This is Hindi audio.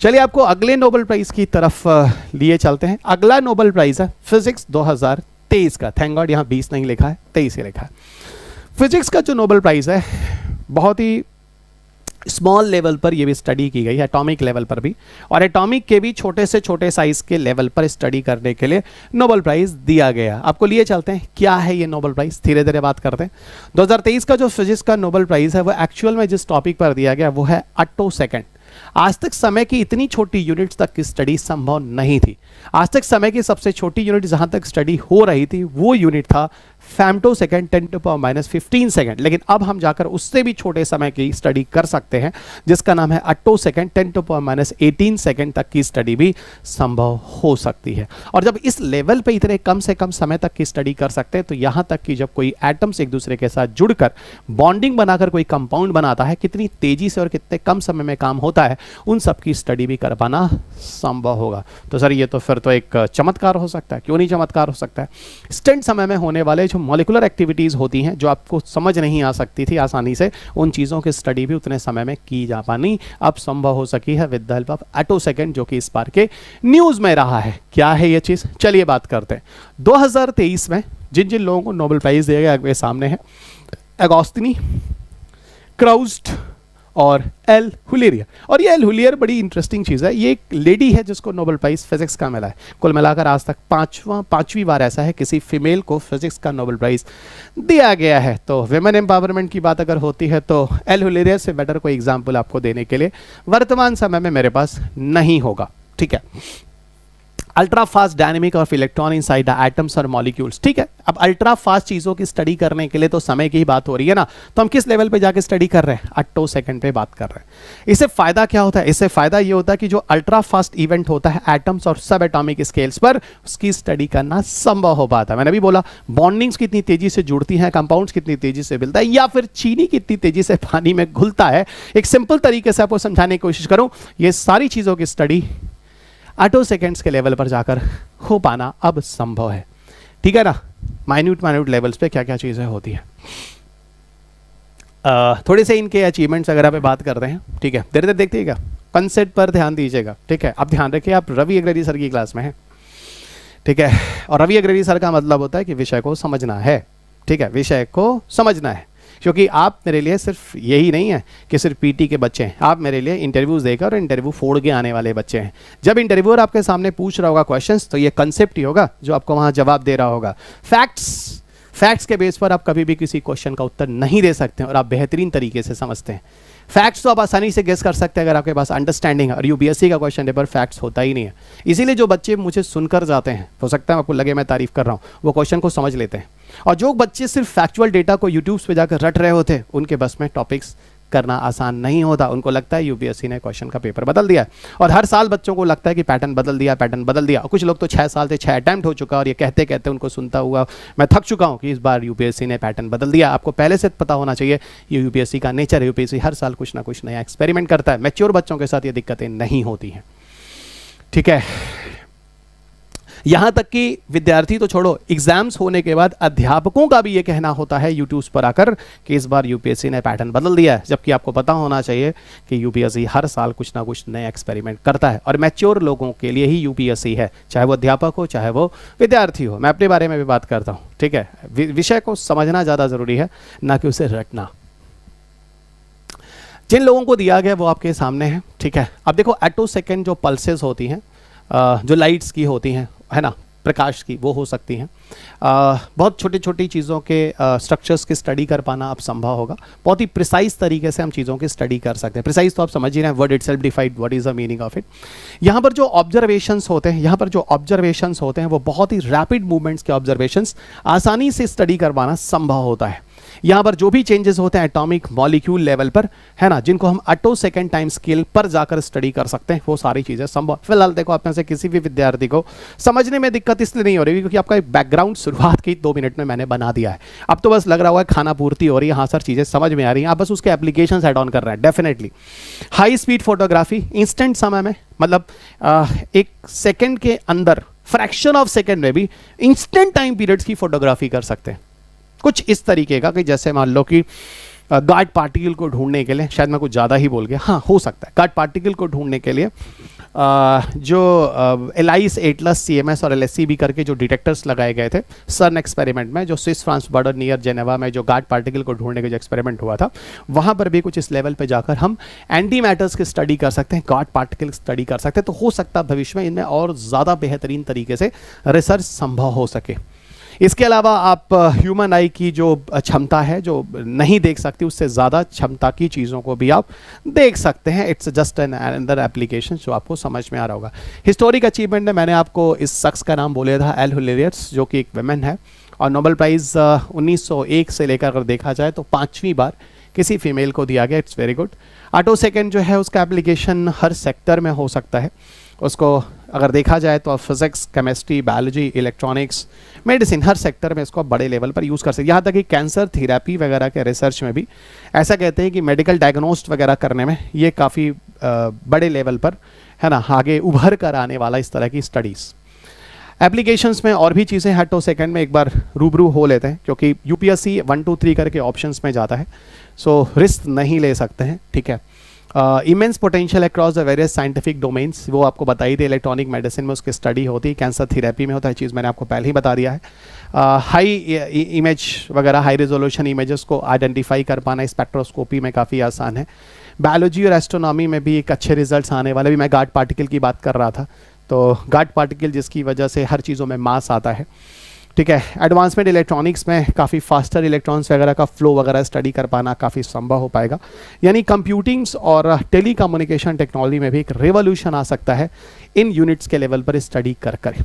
चलिए आपको अगले नोबेल प्राइज की तरफ लिए चलते हैं। अगला नोबेल प्राइज है फिजिक्स 2023 का। थैंक गॉड यहाँ 20 नहीं लिखा है, 23 ही लिखा है। फिजिक्स का जो नोबेल प्राइज है बहुत ही स्मॉल लेवल पर ये भी स्टडी की गई है, एटॉमिक लेवल पर भी, और एटॉमिक के भी छोटे से छोटे साइज के लेवल पर स्टडी करने के लिए नोबेल प्राइज दिया गया। आपको लिए चलते हैं क्या है ये नोबेल प्राइज, धीरे धीरे बात करते हैं। 2023 का जो फिजिक्स का नोबेल प्राइज है वो एक्चुअल में जिस टॉपिक पर दिया गया वो है अट्टो सेकेंड। आज तक समय की इतनी छोटी यूनिट्स तक की स्टडी संभव नहीं थी। आज तक समय की सबसे छोटी यूनिट जहां तक स्टडी हो रही थी वो यूनिट था फेम्टो सेकेंड 10⁻⁻15 सेकेंड, लेकिन अब हम जाकर उससे भी छोटे समय की स्टडी कर सकते हैं जिसका नाम है अट्टो सेकेंड 10⁻18 सेकेंड तक की स्टडी भी संभव हो सकती है। और जब इस लेवल पे इतने कम से कम समय तक की स्टडी कर सकते हैं तो यहां तक कि जब कोई एटम्स एक दूसरे के साथ जुड़कर बॉन्डिंग बनाकर कोई कंपाउंड बनाता है, कितनी तेजी से और कितने कम समय में काम होता है, उन सब की स्टडी भी कर पाना संभव होगा। तो सर ये तो फिर तो एक चमत्कार हो सकता है, क्यों नहीं चमत्कार हो सकता है। इंस्टेंट समय में होने वाले जो मॉलिक्यूलर एक्टिविटीज होती हैं जो आपको समझ नहीं आ सकती थी आसानी से, उन चीज़ों की स्टडी भी उतने समय में की जा पानी अब संभव हो सकी है with the help of attosecond, जो कि इस बार के न्यूज़ में रहा है। क्या है ये चीज़, चलिए बात करते हैं। 2023 में जिन जिन लोगों को नोबेल प्राइज दिया गया आपके सामने है अगोस्तिनी, क्राउस्ट और एल हुलियर। और ये एल हुलियर बड़ी इंटरेस्टिंग चीज़ है। ये एक लेडी है जिसको नोबेल प्राइज फिजिक्स का मिला है। कुल मिलाकर आज तक पांचवी बार ऐसा है किसी फीमेल को फिजिक्स का नोबेल प्राइज दिया गया है। तो विमेन एम्पावरमेंट की बात अगर होती है तो एल हुलियर से बेटर कोई एग्जाम्पल आपको देने के लिए वर्तमान समय में मेरे पास नहीं होगा। ठीक है, ultra fast dynamic of electron inside the atoms और मॉलिक्यूल्स। ठीक है, अब अल्ट्रा फास्ट चीज़ों की स्टडी करने के लिए तो समय की ही बात हो रही है ना, तो हम किस लेवल पे जाके स्टडी कर रहे हैं, अट्टो सेकेंड पे बात कर रहे हैं। इससे फायदा क्या होता है, इससे फायदा ये होता है कि जो अल्ट्रा फास्ट इवेंट होता है एटम्स और सब एटॉमिक स्केल्स पर, उसकी स्टडी करना संभव हो पाता है। मैंने भी बोला बॉन्डिंग्स कितनी तेजी से जुड़ती हैं, कंपाउंड्स कितनी तेजी से मिलता है, या फिर चीनी कितनी तेजी से पानी में घुलता है। एक सिंपल तरीके से आपको समझाने की कोशिश करूं, ये सारी चीज़ों की स्टडी अट्टो सेकेंड्स के लेवल पर जाकर हो पाना अब संभव है। ठीक है ना, माइन्यूट लेवल्स पे क्या क्या चीज़ें होती हैं। थोड़े से इनके अचीवमेंट्स अगर आप बात करते हैं, ठीक है, धीरे धीरे देखिएगा, कंसेप्ट पर ध्यान दीजिएगा। ठीक है, अब ध्यान रखिए आप रवि अग्रवाल सर की क्लास में हैं। ठीक है, और रवि अग्रवाल सर का मतलब होता है कि विषय को समझना है। ठीक है, विषय को समझना है, क्योंकि आप मेरे लिए सिर्फ यही नहीं है कि सिर्फ पीटी के बच्चे हैं, आप मेरे लिए इंटरव्यूज़ देकर और इंटरव्यू फोड़ के आने वाले बच्चे हैं। जब इंटरव्यूअर आपके सामने पूछ रहा होगा क्वेश्चंस, तो ये कंसेप्ट ही होगा जो आपको वहाँ जवाब दे रहा होगा। फैक्ट्स के बेस पर आप कभी भी किसी क्वेश्चन का उत्तर नहीं दे सकते हैं और आप बेहतरीन तरीके से समझते हैं। फैक्ट्स तो आप आसानी से गेस कर सकते हैं अगर आपके पास अंडरस्टैंडिंग है, और यूपीएससी का क्वेश्चन पेपर फैक्ट्स होता ही नहीं है। इसीलिए जो बच्चे मुझे सुनकर जाते हैं, हो सकता है आपको लगे मैं तारीफ कर रहा हूँ, वो क्वेश्चन को समझ लेते हैं। और जो बच्चे सिर्फ फैक्चुअल डेटा को यूट्यूब पे जाकर रट रहे होते हैं, उनके बस में टॉपिक्स करना आसान नहीं होता। उनको लगता है यूपीएससी ने क्वेश्चन का पेपर बदल दिया है, और हर साल बच्चों को लगता है कि पैटर्न बदल दिया। और कुछ लोग तो 6 साल से 6 अटैम्प्ट हो चुका, और ये कहते कहते उनको सुनता हुआ मैं थक चुका हूँ कि इस बार यूपीएससी ने पैटर्न बदल दिया। आपको पहले से पता होना चाहिए ये यूपीएससी का नेचर है। यूपीएससी हर साल कुछ ना कुछ नया एक्सपेरिमेंट करता है। मैच्योर बच्चों के साथ ये दिक्कतें नहीं होती हैं। ठीक है, यहां तक कि विद्यार्थी तो छोड़ो, एग्जाम्स होने के बाद अध्यापकों का भी ये कहना होता है यूट्यूब पर आकर कि इस बार यूपीएससी ने पैटर्न बदल दिया है, जबकि आपको पता होना चाहिए कि यूपीएससी हर साल कुछ ना कुछ नया एक्सपेरिमेंट करता है, और मैच्योर लोगों के लिए ही यूपीएससी है, चाहे वो अध्यापक हो चाहे वो विद्यार्थी हो। मैं अपने बारे में भी बात करता हूँ। ठीक है, विषय को समझना ज़्यादा ज़रूरी है, ना कि उसे रटना। जिन लोगों को दिया गया वो आपके सामने है। ठीक है, अब देखो अट्टो सेकेंड जो पल्सेस होती हैं, जो लाइट्स की होती हैं, है ना, प्रकाश की, वो हो सकती हैं। बहुत छोटी छोटी चीज़ों के स्ट्रक्चर्स की स्टडी कर पाना अब संभव होगा। बहुत ही प्रिसाइज तरीके से हम चीज़ों की स्टडी कर सकते हैं। प्रिसाइज तो आप समझ ही रहे हैं, word itself defined what is the meaning of it. यहाँ पर जो ऑब्जर्वेशंस होते हैं वो बहुत ही रैपिड मूवमेंट्स के ऑब्जर्वेशंस आसानी से स्टडी करवाना संभव होता है। यहाँ पर जो भी चेंजेस होते हैं एटॉमिक मॉलिक्यूल लेवल पर, है ना, जिनको हम अट्टो सेकेंड टाइम स्केल पर जाकर स्टडी कर सकते हैं, वो सारी चीज़ें संभव। फिलहाल देखो, आप में से किसी भी विद्यार्थी को समझने में दिक्कत इसलिए नहीं हो रही क्योंकि आपका एक बैकग्राउंड शुरुआत की 2 मिनट में मैंने बना दिया है। अब तो बस लग रहा होगा खाना पूर्ति हो रही है, हाँ सर चीज़ें समझ में आ रही हैं, आप बस उसके एप्लीकेशन ऐड ऑन कर रहे हैं। Definitely high speed photography instant समय में, मतलब 1 सेकेंड के अंदर, फ्रैक्शन ऑफ सेकेंड में भी इंस्टेंट टाइम पीरियड्स की फोटोग्राफी कर सकते हैं। कुछ इस तरीके का कि जैसे मान लो कि गार्ड पार्टिकल को ढूंढने के लिए, शायद मैं कुछ ज़्यादा ही बोल गया, हाँ हो सकता है, गार्ड पार्टिकल को ढूंढने के लिए जो एलाइस एटलस CMS और LSCB करके जो डिटेक्टर्स लगाए गए थे सर्न एक्सपेरिमेंट में, जो Swiss France border near Geneva में जो गार्ड पार्टिकल को ढूंढने का जो एक्सपेरिमेंट हुआ था, वहाँ पर भी कुछ इस लेवल पे जाकर हम एंटी मैटर्स की स्टडी कर सकते हैं, गार्ड पार्टिकल स्टडी कर सकते हैं। तो हो सकता है भविष्य में इनमें और ज़्यादा बेहतरीन तरीके से रिसर्च संभव हो सके। इसके अलावा आप ह्यूमन आई की जो क्षमता है, जो नहीं देख सकती, उससे ज़्यादा क्षमता की चीज़ों को भी आप देख सकते हैं। It's just an another application जो आपको समझ में आ रहा होगा। हिस्टोरिक अचीवमेंट में मैंने आपको इस शख्स का नाम बोला था, एल हुलेरियट्स, जो कि एक वुमेन है और नोबेल प्राइज़ 1901 से लेकर अगर देखा जाए तो 5वीं बार किसी फीमेल को दिया गया। It's very good. Auto second जो है उसका एप्लीकेशन हर सेक्टर में हो सकता है। उसको अगर देखा जाए तो physics, chemistry, biology, electronics, medicine, हर सेक्टर में इसको आप बड़े लेवल पर यूज़ कर सकते हैं। यहाँ तक कि कैंसर थेरेपी वगैरह के रिसर्च में भी ऐसा कहते हैं कि मेडिकल डायग्नोस्ट वगैरह करने में ये काफ़ी बड़े लेवल पर है ना आगे उभर कर आने वाला इस तरह की स्टडीज़। एप्लीकेशंस में और भी चीज़ें हटो सेकंड में एक बार रूबरू हो लेते हैं, क्योंकि UPSC 1 2 3 करके ऑप्शंस में जाता है, सो रिस्क नहीं ले सकते हैं, ठीक है। Immense potential across the various scientific domains, वो आपको बताई थी। इलेक्ट्रॉनिक मेडिसिन में उसकी स्टडी होती है, कैंसर थेरेपी में होता है, चीज़ मैंने आपको पहले ही बता दिया है। हाई इमेज वगैरह, हाई रेजोल्यूशन इमेजेस को आइडेंटिफाई कर पाना स्पेक्ट्रोस्कोपी में काफ़ी आसान है। बायोलॉजी और एस्ट्रोनॉमी में भी एक अच्छे रिजल्ट्स आने वाले। भी मैं गार्ड पार्टिकल की बात कर रहा था, तो गार्ड पार्टिकल जिसकी वजह से हर चीज़ों में मास आता है, ठीक है। एडवांसमेंट इलेक्ट्रॉनिक्स में काफ़ी फास्टर इलेक्ट्रॉन्स वगैरह का फ्लो वगैरह स्टडी कर पाना काफ़ी संभव हो पाएगा। यानी कंप्यूटिंग्स और टेली कम्युनिकेशन टेक्नोलॉजी में भी एक रेवोल्यूशन आ सकता है इन यूनिट्स के लेवल पर स्टडी कर कर।